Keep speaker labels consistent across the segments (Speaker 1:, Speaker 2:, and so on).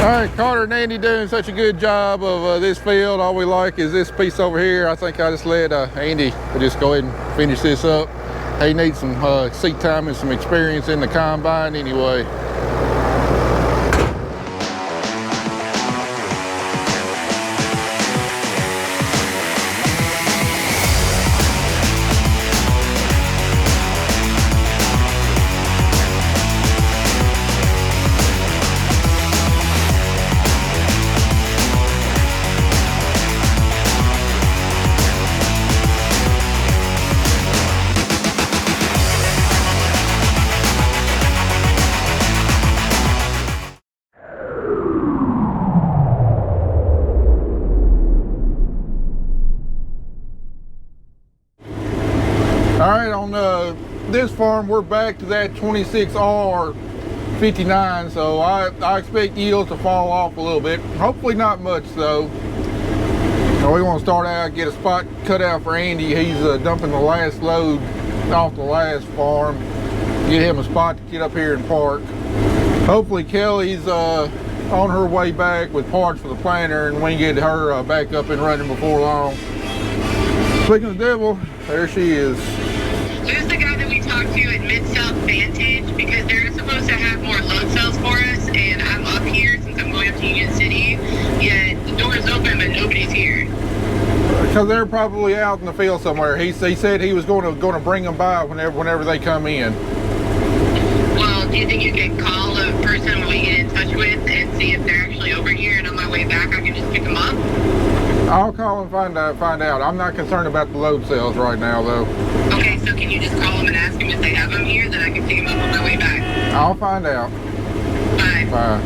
Speaker 1: All right, Carter and Andy doing such a good job of this field. All we like is this piece over here. I think I just let Andy just go ahead and finish this up. He needs some seat time and some experience in the combine anyway. This farm, we're back to that 26R59, so I expect yields to fall off a little bit. Hopefully not much though. Now we want to start out, get a spot cut out for Andy. He's dumping the last load off the last farm. Get him a spot to get up here and park. Hopefully Kelly's on her way back with parts for the planter, and we can get her back up and running before long. Speaking of the devil, there she is.
Speaker 2: Who's the guy that we talked to at Mid-South Vantage? Because they're supposed to have more load cells for us, and I'm up here since I'm going up to Union City, yet the door's open but nobody's here.
Speaker 1: Because they're probably out in the field somewhere. He said he was going to bring them by whenever they come in.
Speaker 2: Well, do you think you could call a person we get in touch with and see if they're actually over here, and on my way back I can just pick them up?
Speaker 1: I'll call and find out. I'm not concerned about the load cells right now, though.
Speaker 2: Okay, so can you just call them and ask them if they have them here, then I can pick them up on my way back?
Speaker 1: I'll find out.
Speaker 2: Bye.
Speaker 1: Bye.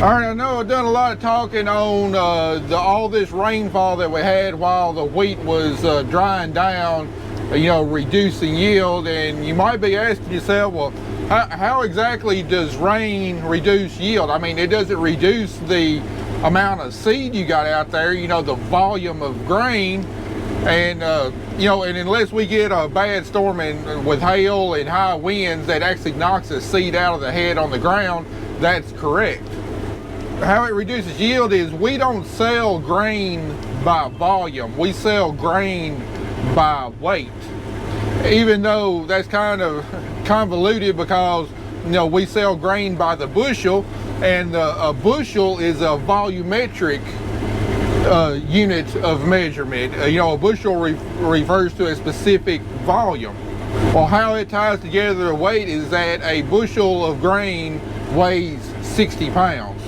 Speaker 1: All right, I know I've done a lot of talking on all this rainfall that we had while the wheat was drying down, reducing yield, and you might be asking yourself, well, how exactly does rain reduce yield? I mean, it doesn't reduce the amount of seed you got out there, the volume of grain, and and unless we get a bad storm with hail and high winds that actually knocks the seed out of the head on the ground, that's correct. How it reduces yield is we don't sell grain by volume, we sell grain by weight, even though that's kind of convoluted because we sell grain by the bushel, and a bushel is a volumetric unit of measurement. A bushel refers to a specific volume. Well, how it ties together the weight is that a bushel of grain weighs 60 pounds.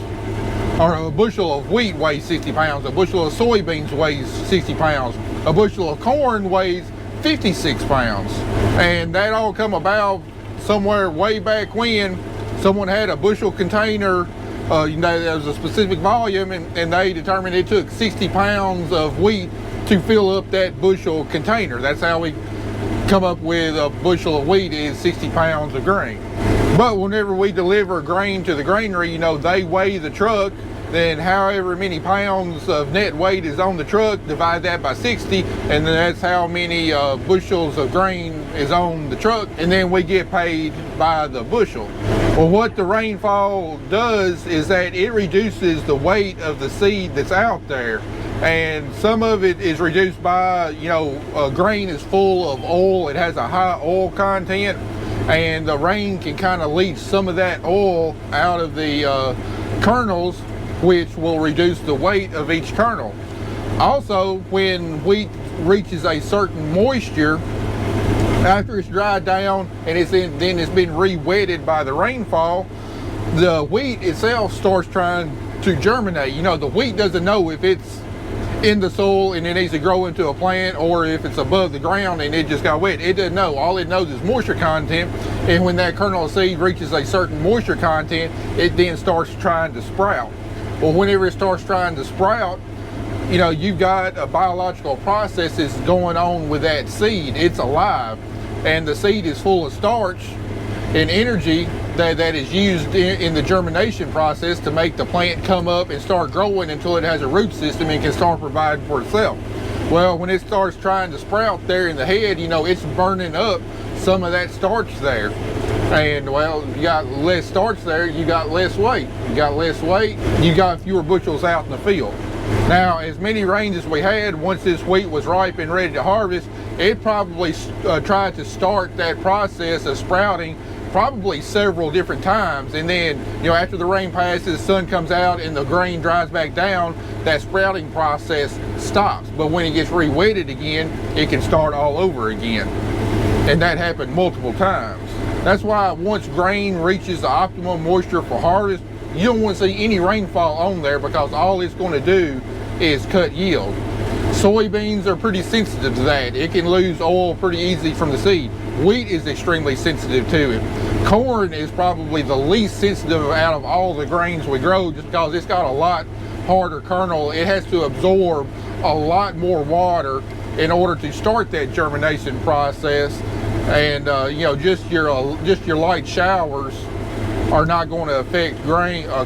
Speaker 1: Or a bushel of wheat weighs 60 pounds. A bushel of soybeans weighs 60 pounds. A bushel of corn weighs 56 pounds. And that all come about somewhere way back when someone had a bushel container, there was a specific volume, and they determined it took 60 pounds of wheat to fill up that bushel container. That's how we come up with a bushel of wheat is 60 pounds of grain. But whenever we deliver grain to the granary, they weigh the truck, then however many pounds of net weight is on the truck, divide that by 60, and then that's how many bushels of grain is on the truck, and then we get paid by the bushel. Well, what the rainfall does is that it reduces the weight of the seed that's out there, and some of it is reduced by, grain is full of oil, it has a high oil content, and the rain can kind of leach some of that oil out of the kernels, which will reduce the weight of each kernel. Also, when wheat reaches a certain moisture, after it's dried down and then it's been re-wetted by the rainfall, the wheat itself starts trying to germinate. The wheat doesn't know if it's in the soil and it needs to grow into a plant, or if it's above the ground and it just got wet. It doesn't know. All it knows is moisture content, and when that kernel of seed reaches a certain moisture content, it then starts trying to sprout. Well, whenever it starts trying to sprout, you've got a biological process that's going on with that seed. It's alive, and the seed is full of starch and energy that is used in the germination process to make the plant come up and start growing until it has a root system and can start providing for itself. Well, when it starts trying to sprout there in the head, it's burning up some of that starch there. And well, you got less starts there, you got less weight. You got less weight, you got fewer bushels out in the field. Now, as many rains as we had, once this wheat was ripe and ready to harvest, it probably tried to start that process of sprouting probably several different times. And then, you know, after the rain passes, the sun comes out and the grain dries back down, that sprouting process stops. But when it gets re-wetted again, it can start all over again. And that happened multiple times. That's why once grain reaches the optimum moisture for harvest, you don't want to see any rainfall on there, because all it's going to do is cut yield. Soybeans are pretty sensitive to that. It can lose oil pretty easy from the seed. Wheat is extremely sensitive to it. Corn is probably the least sensitive out of all the grains we grow, just because it's got a lot harder kernel. It has to absorb a lot more water in order to start that germination process. And you know, just your light showers are not going to affect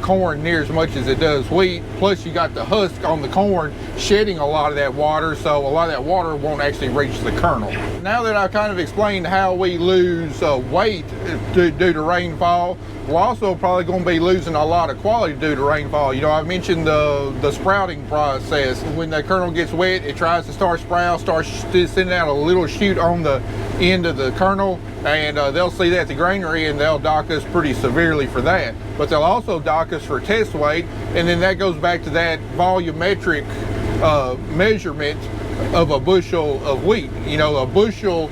Speaker 1: corn near as much as it does wheat. Plus, you got the husk on the corn shedding a lot of that water, so a lot of that water won't actually reach the kernel. Now that I've kind of explained how we lose weight due to rainfall, we're also probably going to be losing a lot of quality due to rainfall. You know, I mentioned the sprouting process. When the kernel gets wet, it tries to start starts sending out a little shoot on the end of the kernel, and they'll see that at the granary and they'll dock us pretty severely for that. But they'll also dock us for test weight, and then that goes back to that volumetric measurement of a bushel of wheat. You know, a bushel,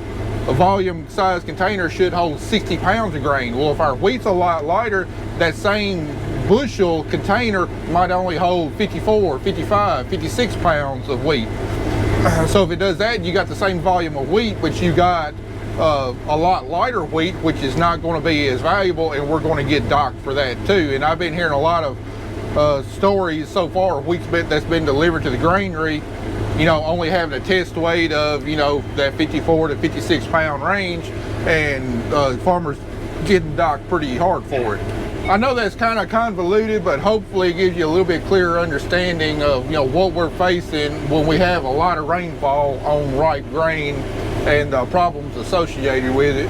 Speaker 1: a volume size container should hold 60 pounds of grain. Well, if our wheat's a lot lighter, that same bushel container might only hold 54, 55, 56 pounds of wheat. So if it does that, you got the same volume of wheat, but you got a lot lighter wheat, which is not going to be as valuable, and we're going to get docked for that too. And I've been hearing a lot of stories so far of wheat that's been delivered to the granary, you know, only having a test weight of, you know, that 54 to 56 pound range, and farmers getting docked pretty hard for it. I know that's kind of convoluted, but hopefully it gives you a little bit clearer understanding of, you know, what we're facing when we have a lot of rainfall on ripe grain and problems associated with it.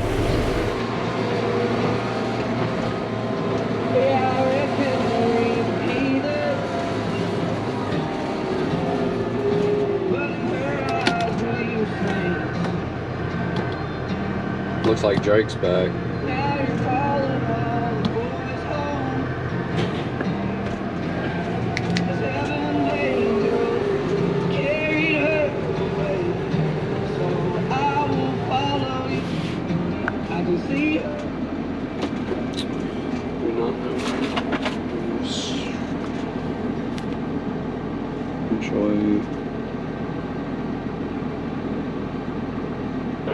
Speaker 3: Looks like Drake's back.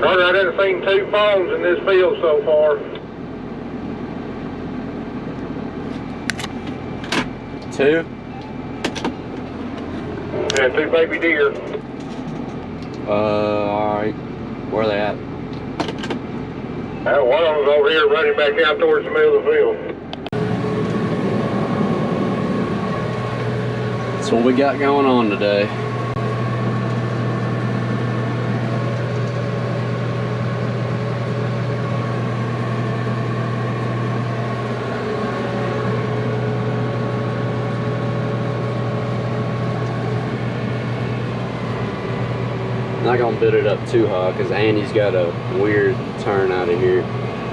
Speaker 1: I didn't seen 2 phones in this field so far.
Speaker 3: 2?
Speaker 1: And 2 baby deer.
Speaker 3: Alright. Where are they at?
Speaker 1: One of them's over here running back out towards the middle of the field.
Speaker 3: That's what we got going on today. Not gonna build it up too high because Andy's got a weird turn out of here.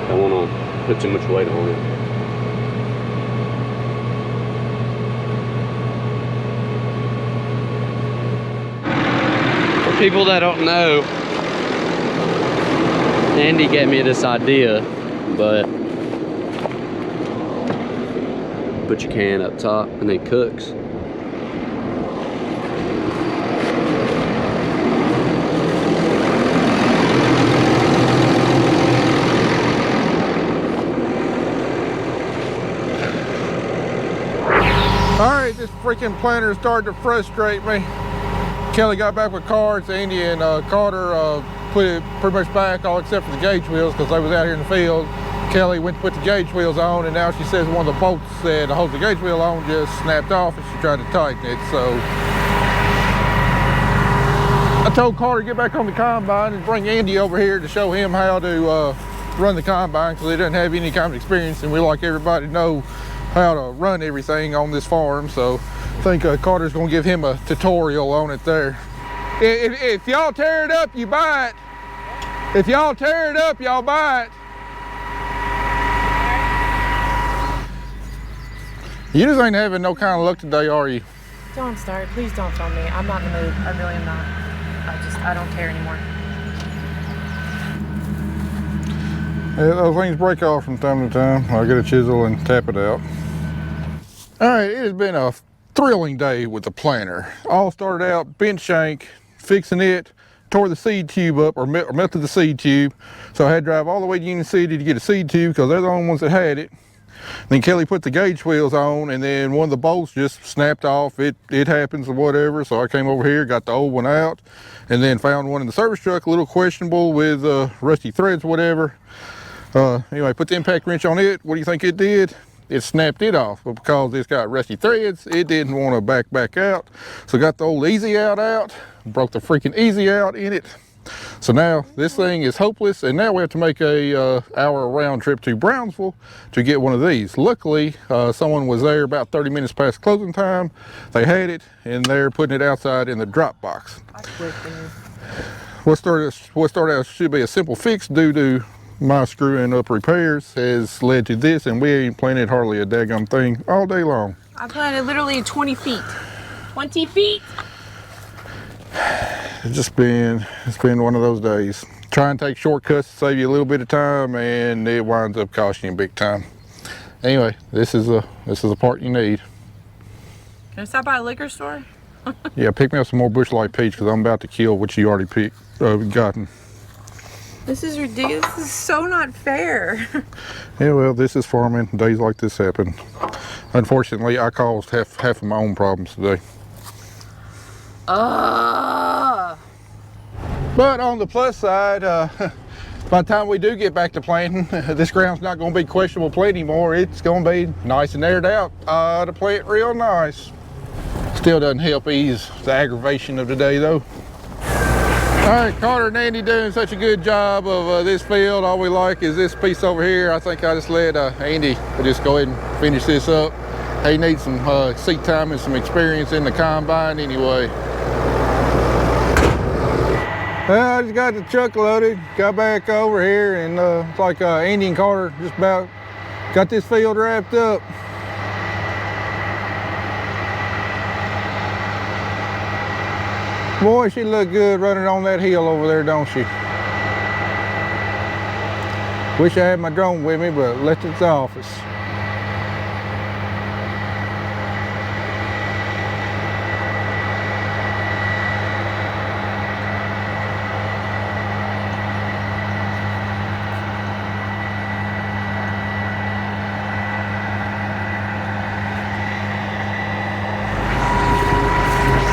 Speaker 3: Don't want to put too much weight on it. For people that don't know, Andy gave me this idea, but put your can up top and it cooks.
Speaker 1: Alright, this freaking planter started to frustrate me. Kelly got back with cards. Andy and Carter put it pretty much back, all except for the gauge wheels, because they was out here in the field. Kelly went to put the gauge wheels on, and now she says one of the bolts that holds the gauge wheel on just snapped off, and she tried to tighten it. So I told Carter to get back on the combine and bring Andy over here to show him how to run the combine because he doesn't have any kind of experience, and we like everybody to know how to run everything on this farm. So I think Carter's gonna give him a tutorial on it there. If y'all tear it up, you buy it. If y'all tear it up, y'all buy it. You just ain't having no kind of luck today, are you?
Speaker 4: Don't start. Please don't film me. I'm not in the mood. I really am not. I don't care anymore.
Speaker 1: Yeah, those things break off from time to time. I'll get a chisel and tap it out. All right, it has been a thrilling day with the planter. All started out bench shank, fixing it, tore the seed tube up, or melted the seed tube. So I had to drive all the way to Union City to get a seed tube because they're the only ones that had it. Then Kelly put the gauge wheels on, and then one of the bolts just snapped off. It happens or whatever. So I came over here, got the old one out, and then found one in the service truck, a little questionable with rusty threads or whatever. Anyway, put the impact wrench on it. What do you think it did? It snapped it off. But because it's got rusty threads, it didn't want to back out. So got the old easy out, broke the freaking easy out in it. So now this thing is hopeless, and now we have to make a hour round trip to Brownsville to get one of these. Luckily, someone was there about 30 minutes past closing time. They had it, and they're putting it outside in the drop box. What started out should be a simple fix due to my screwing up repairs has led to this, and we ain't planted hardly a daggum thing all day long.
Speaker 4: I planted literally 20 feet. 20 feet!
Speaker 1: It's been one of those days. Try and take shortcuts to save you a little bit of time, and it winds up costing you big time. Anyway, this is a part you need.
Speaker 4: Can I stop by a liquor store?
Speaker 1: Yeah, pick me up some more Bush Light Peach because I'm about to kill what you already gotten.
Speaker 4: This is ridiculous. This is so not fair.
Speaker 1: Yeah, well, this is farming. Days like this happen. Unfortunately, I caused half of my own problems today. But on the plus side, by the time we do get back to planting, this ground's not going to be questionable play anymore. It's going to be nice and aired out to plant real nice. Still doesn't help ease the aggravation of the day though. All right, Carter and Andy doing such a good job of this field. All we like is this piece over here. I think I just let Andy just go ahead and finish this up. He needs some seat time and some experience in the combine anyway. Well, I just got the truck loaded, got back over here, and it's like Andy and Carter just about got this field wrapped up. Boy, she look good running on that hill over there, don't she? Wish I had my drone with me, but left it at the office.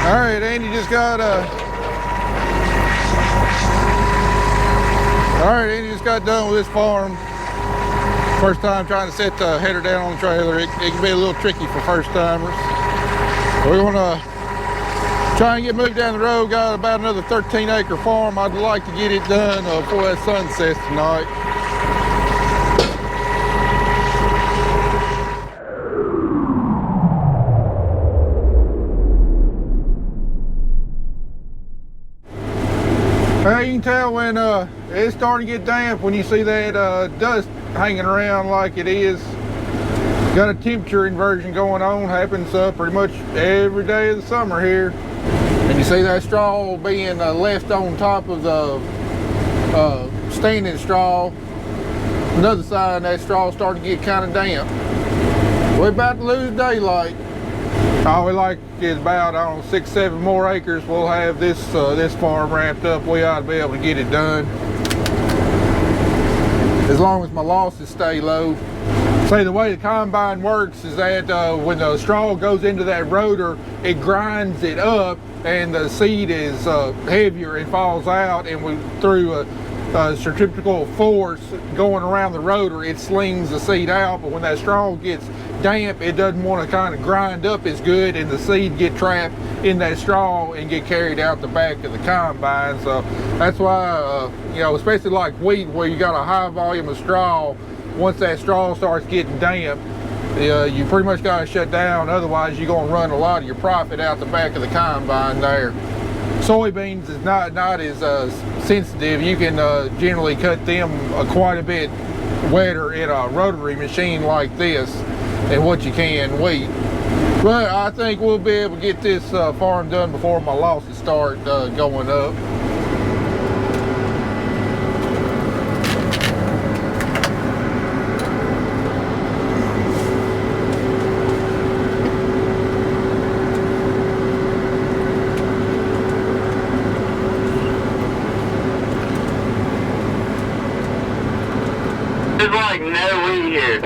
Speaker 1: All right, Andy just got done with this farm. First time trying to set the header down on the trailer. It can be a little tricky for first timers. We're gonna try and get moved down the road. Got about another 13-acre farm. I'd like to get it done before that sun sets tonight. Well, you can tell when it's starting to get damp when you see that dust hanging around like it is. Got a temperature inversion going on. Happens pretty much every day of the summer here. And you see that straw being left on top of the standing straw. Another sign that straw starting to get kind of damp. We're about to lose daylight. All we like is about, I don't know, 6-7 more acres. We'll have this this farm wrapped up. We ought to be able to get it done. As long as my losses stay low. See, the way the combine works is that when the straw goes into that rotor, it grinds it up, and the seed is heavier and falls out, and through a centrifugal force going around the rotor, it slings the seed out. But when that straw gets damp, it doesn't want to kind of grind up as good, and the seed get trapped in that straw and get carried out the back of the combine. So that's why, you know, especially like wheat, where you got a high volume of straw, once that straw starts getting damp, you pretty much got to shut down. Otherwise, you're going to run a lot of your profit out the back of the combine there. Soybeans is not as sensitive. You can generally cut them quite a bit wetter in a rotary machine like this than what you can wheat. But I think we'll be able to get this farm done before my losses start going up.
Speaker 2: There's like no wheat here.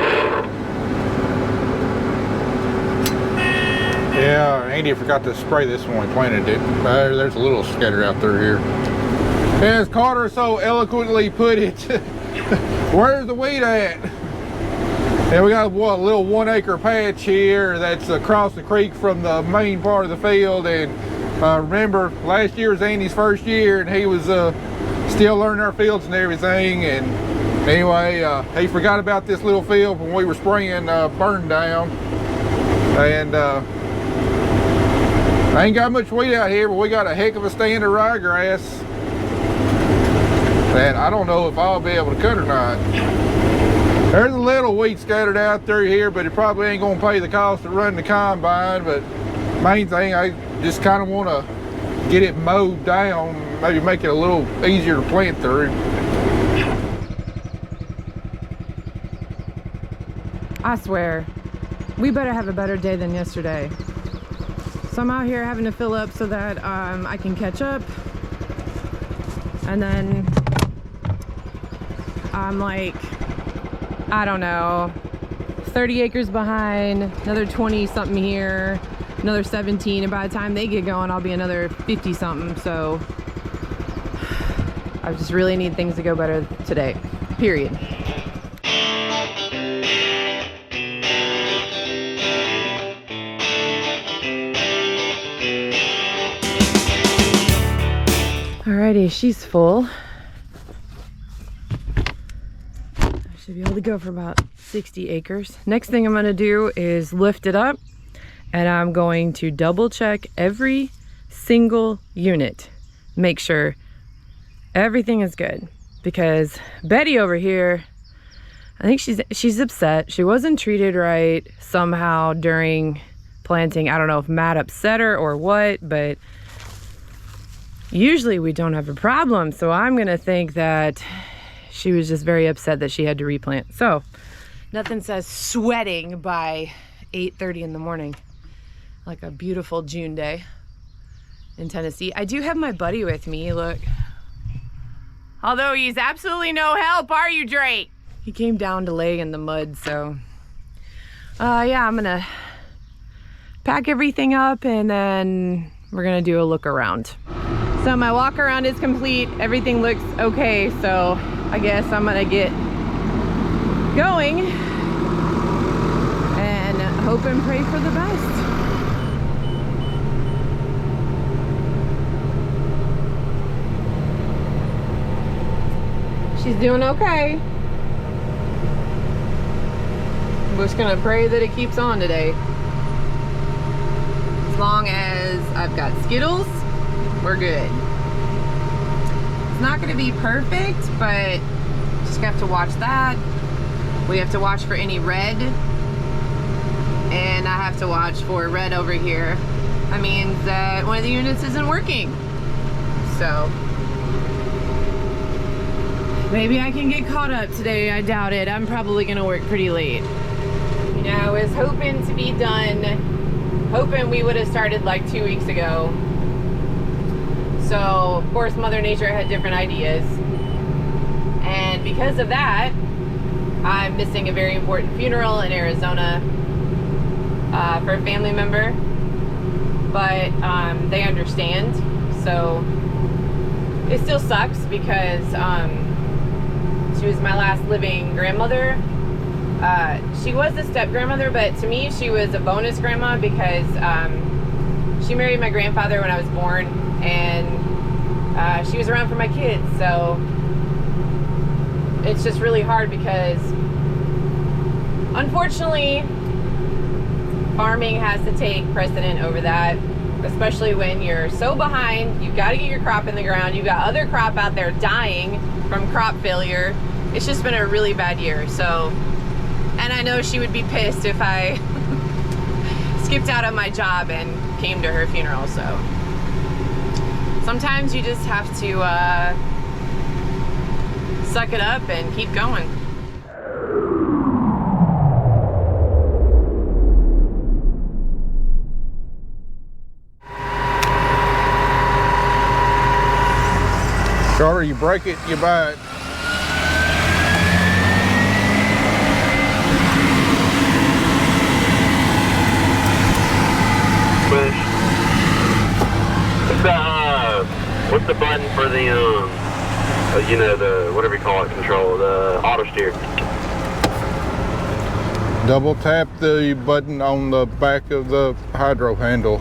Speaker 1: Yeah, Andy forgot to spray this when we planted it. There's a little scattered out through here. As Carter so eloquently put it, where's the wheat at? And we got what, a little 1 acre patch here that's across the creek from the main part of the field. And remember, last year was Andy's first year, and he was still learning our fields and everything. And anyway, he forgot about this little field when we were spraying burn down. And I ain't got much wheat out here, but we got a heck of a stand of ryegrass that I don't know if I'll be able to cut or not. There's a little wheat scattered out through here, but it probably ain't gonna pay the cost of running the combine. But main thing, I just kind of want to get it mowed down, maybe make it a little easier to plant through.
Speaker 4: I swear, we better have a better day than yesterday. So I'm out here having to fill up so that I can catch up. And then I'm like, I don't know, 30 acres behind, another 20 something here, another 17. And by the time they get going, I'll be another 50 something. So I just really need things to go better today, period. Alrighty, she's full. I should be able to go for about 60 acres. Next thing I'm gonna do is lift it up, and I'm going to double check every single unit. Make sure everything is good, because Betty over here, I think she's upset. She wasn't treated right somehow during planting. I don't know if Matt upset her or what, but usually we don't have a problem, so I'm gonna think that she was just very upset that she had to replant. So nothing says sweating by 8:30 in the morning, like a beautiful June day in Tennessee. I do have my buddy with me, look. Although he's absolutely no help, are you, Drake? He came down to lay in the mud, so yeah, I'm gonna pack everything up and then we're gonna do a look around. So my walk around is complete. Everything looks okay, so I guess I'm gonna get going and hope and pray for the best. She's doing okay. I'm just gonna pray that it keeps on today. As long as I've got Skittles, we're good. It's not gonna be perfect, but just have to watch that. We have to watch for any red, and I have to watch for red over here. That means that one of the units isn't working. So maybe I can get caught up today. I doubt it. I'm probably gonna work pretty late. You know, I was hoping to be done, hoping we would have started like 2 weeks ago. So, of course, Mother Nature had different ideas. And because of that, I'm missing a very important funeral in Arizona for a family member. But they understand. So, it still sucks because she was my last living grandmother. she was a step grandmother, but to me she was a bonus grandma because she married my grandfather when I was born, and she was around for my kids. So it's just really hard because unfortunately farming has to take precedent over that, especially when you're so behind. You've got to get your crop in the ground. You've got other crop out there dying from crop failure. It's just been a really bad year. So, and I know she would be pissed if I skipped out on my job and came to her funeral. So sometimes you just have to suck it up and keep going.
Speaker 1: Carter, you break it, you buy it.
Speaker 3: Push. What's the button for the you know, the whatever you call it, control, the auto steer?
Speaker 1: Double tap the button on the back of the hydro handle.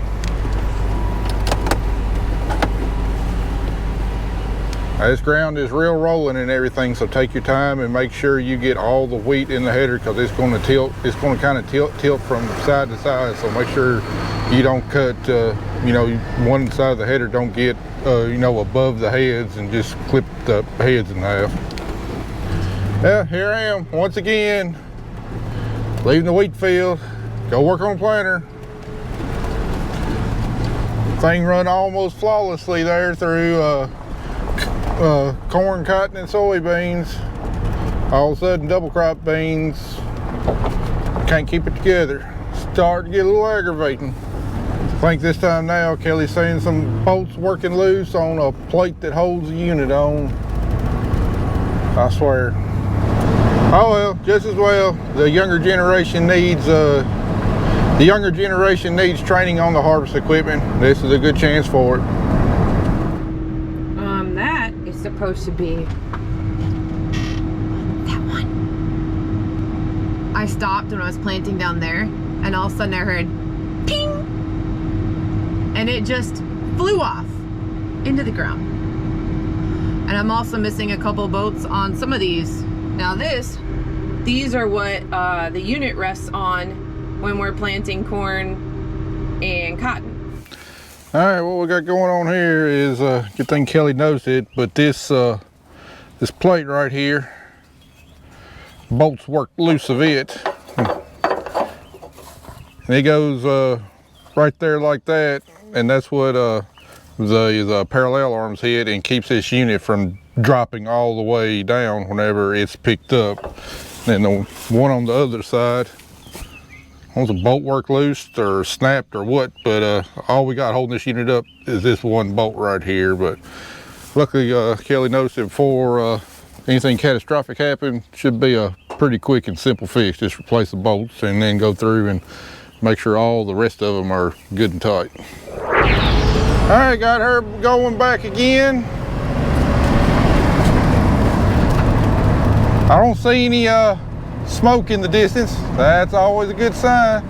Speaker 1: This ground is real rolling and everything, so take your time and make sure you get all the wheat in the header, because it's going to tilt. It's going to kind of tilt from side to side. So make sure you don't cut, you know, one side of the header don't get, you know, above the heads and just clip the heads in half. Yeah, here I am once again, leaving the wheat field. Go work on the planter. Thing run almost flawlessly there through corn, cotton, and soybeans. All of a sudden, double crop beans. Can't keep it together. Start to get a little aggravating. I think this time now, Kelly's seeing some bolts working loose on a plate that holds the unit on. I swear. Oh well, just as well. The younger generation needs training on the harvest equipment. This is a good chance for it.
Speaker 4: That is supposed to be that one. I stopped when I was planting down there, and all of a sudden I heard ping, and it just flew off into the ground. And I'm also missing a couple bolts on some of these. Now these are what the unit rests on when we're planting corn and cotton.
Speaker 1: All right, what we got going on here is, good thing Kelly knows it, but this plate right here, bolts work loose of it. And it goes right there like that, and that's what the parallel arms hit and keeps this unit from dropping all the way down whenever it's picked up. And the one on the other side, was a bolt work loose or snapped or what, but all we got holding this unit up is this one bolt right here. But luckily Kelly noticed it before anything catastrophic happened. Should be a pretty quick and simple fix. Just replace the bolts and then go through and make sure all the rest of them are good and tight. All right, got her going back again. I don't see any smoke in the distance. That's always a good sign.